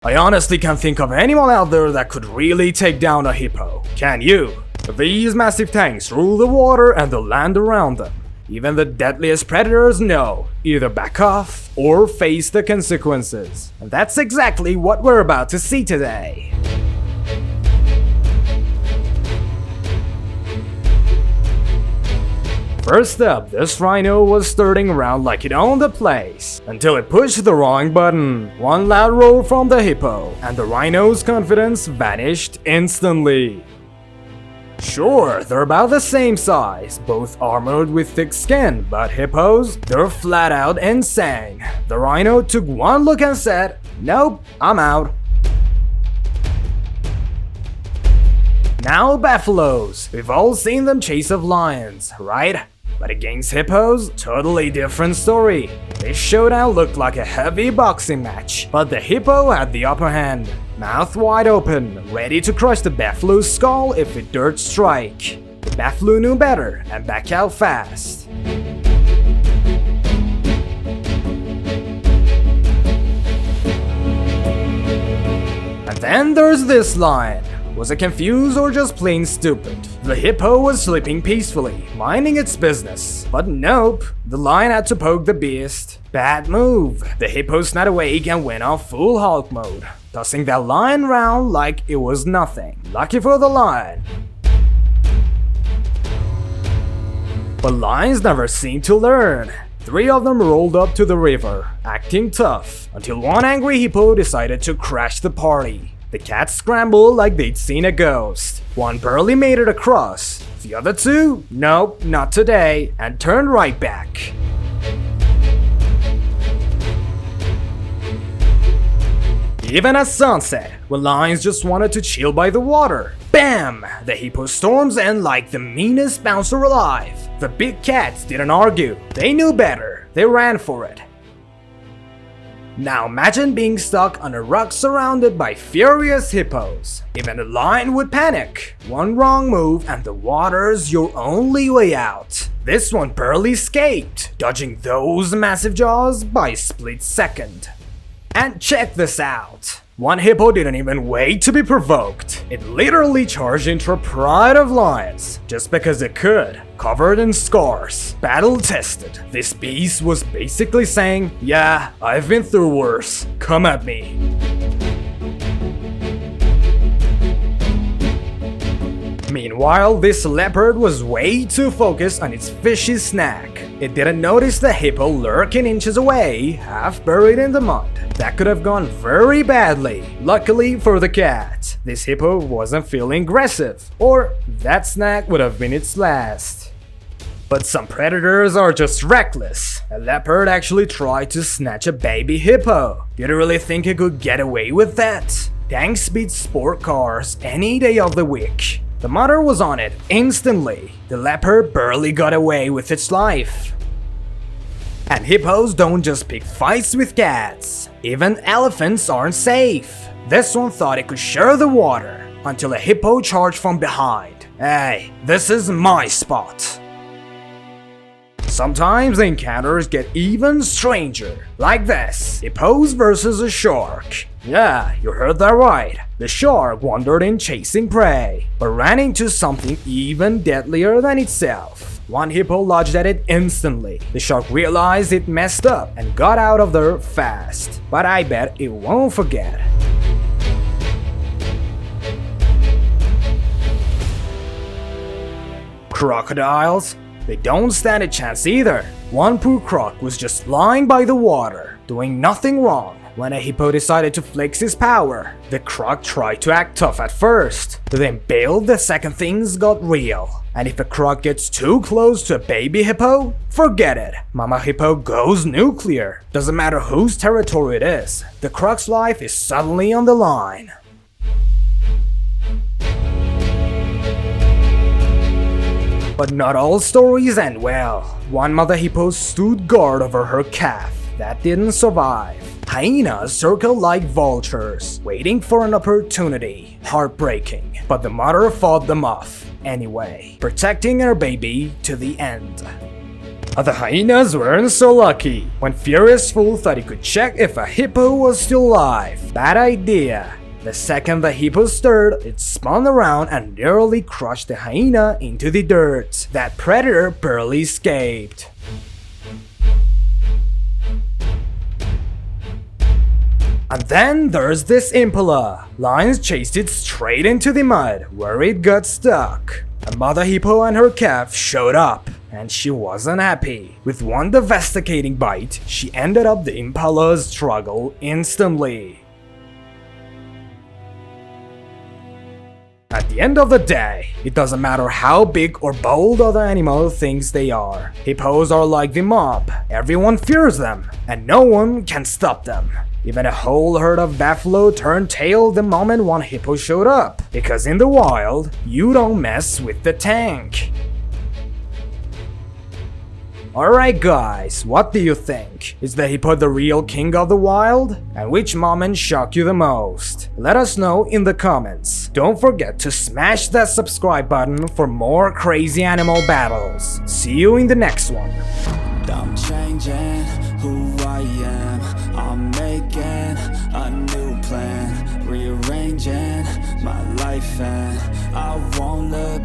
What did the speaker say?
I honestly can't think of anyone out there that could really take down a hippo. Can you? These massive tanks rule the water and the land around them. Even the deadliest predators know, either back off or face the consequences. And that's exactly what we're about to see today. First up, this rhino was starting around like it owned the place, until it pushed the wrong button. One loud roar from the hippo, and the rhino's confidence vanished instantly. Sure, they're about the same size, both armored with thick skin, but hippos, they're flat out insane. The rhino took one look and said, "Nope, I'm out." Now buffaloes. We've all seen them chase off lions, right? But against hippos, totally different story. This showdown looked like a heavy boxing match, but the hippo had the upper hand. Mouth wide open, ready to crush the buffalo's skull if it dared strike. The buffalo knew better and backed out fast. And then there's this lion. Was it confused or just plain stupid? The hippo was sleeping peacefully, minding its business. But nope, the lion had to poke the beast. Bad move. The hippo's not awake and went on full Hulk mode, tossing that lion round like it was nothing. Lucky for the lion. But lions never seem to learn. 3 of them rolled up to the river, acting tough, until one angry hippo decided to crash the party. The cats scrambled like they'd seen a ghost. One barely made it across. The other 2, nope, not today, and turned right back. Even at sunset, when lions just wanted to chill by the water, bam! The hippo storms in like the meanest bouncer alive. The big cats didn't argue. They knew better. They ran for it. Now imagine being stuck on a rock surrounded by furious hippos. Even a lion would panic. One wrong move and the water's your only way out. This one barely escaped, dodging those massive jaws by a split second. And check this out. One hippo didn't even wait to be provoked. It literally charged into a pride of lions, just because it could. Covered in scars, battle tested. This beast was basically saying, "Yeah, I've been through worse. Come at me." Meanwhile, this leopard was way too focused on its fishy snack. It didn't notice the hippo lurking inches away, half buried in the mud. That could have gone very badly. Luckily for the cat, this hippo wasn't feeling aggressive, or that snack would have been its last. But some predators are just reckless. A leopard actually tried to snatch a baby hippo. Did you really think it could get away with that? Tanks beat sport cars any day of the week. The mother was on it instantly. The leopard barely got away with its life. And hippos don't just pick fights with cats. Even elephants aren't safe. This one thought it could share the water, until a hippo charged from behind. Hey, this is my spot. Sometimes the encounters get even stranger. Like this, hippos versus a shark. Yeah, you heard that right. The shark wandered in chasing prey, but ran into something even deadlier than itself. One hippo lunged at it instantly. The shark realized it messed up and got out of there fast. But I bet it won't forget. Crocodiles? They don't stand a chance either. One poor croc was just lying by the water, doing nothing wrong, when a hippo decided to flex his power. The croc tried to act tough at first, then bailed the second things got real. And if a croc gets too close to a baby hippo, forget it. Mama hippo goes nuclear. Doesn't matter whose territory it is, the croc's life is suddenly on the line. But not all stories end well. One mother hippo stood guard over her calf. That didn't survive. Hyenas circled like vultures, waiting for an opportunity. Heartbreaking. But the mother fought them off anyway, protecting her baby to the end. The hyenas weren't so lucky. When Furious Fool thought he could check if a hippo was still alive. Bad idea. The second the hippo stirred, it spun around and nearly crushed the hyena into the dirt. That predator barely escaped. And then there's this impala. Lions chased it straight into the mud, where it got stuck. A mother hippo and her calf showed up, and she wasn't happy. With one devastating bite, she ended up the impala's struggle instantly. At the end of the day, it doesn't matter how big or bold other animal thinks they are. Hippos are like the mob. Everyone fears them, and no one can stop them. Even a whole herd of buffalo turned tail the moment one hippo showed up. Because in the wild, you don't mess with the tank. Alright guys, what do you think? Is the hippo the real king of the wild? And which moment shocked you the most? Let us know in the comments. Don't forget to smash that subscribe button for more crazy animal battles. See you in the next one. I'm changing who I am. I'm making a new plan, rearranging my life, and I won't look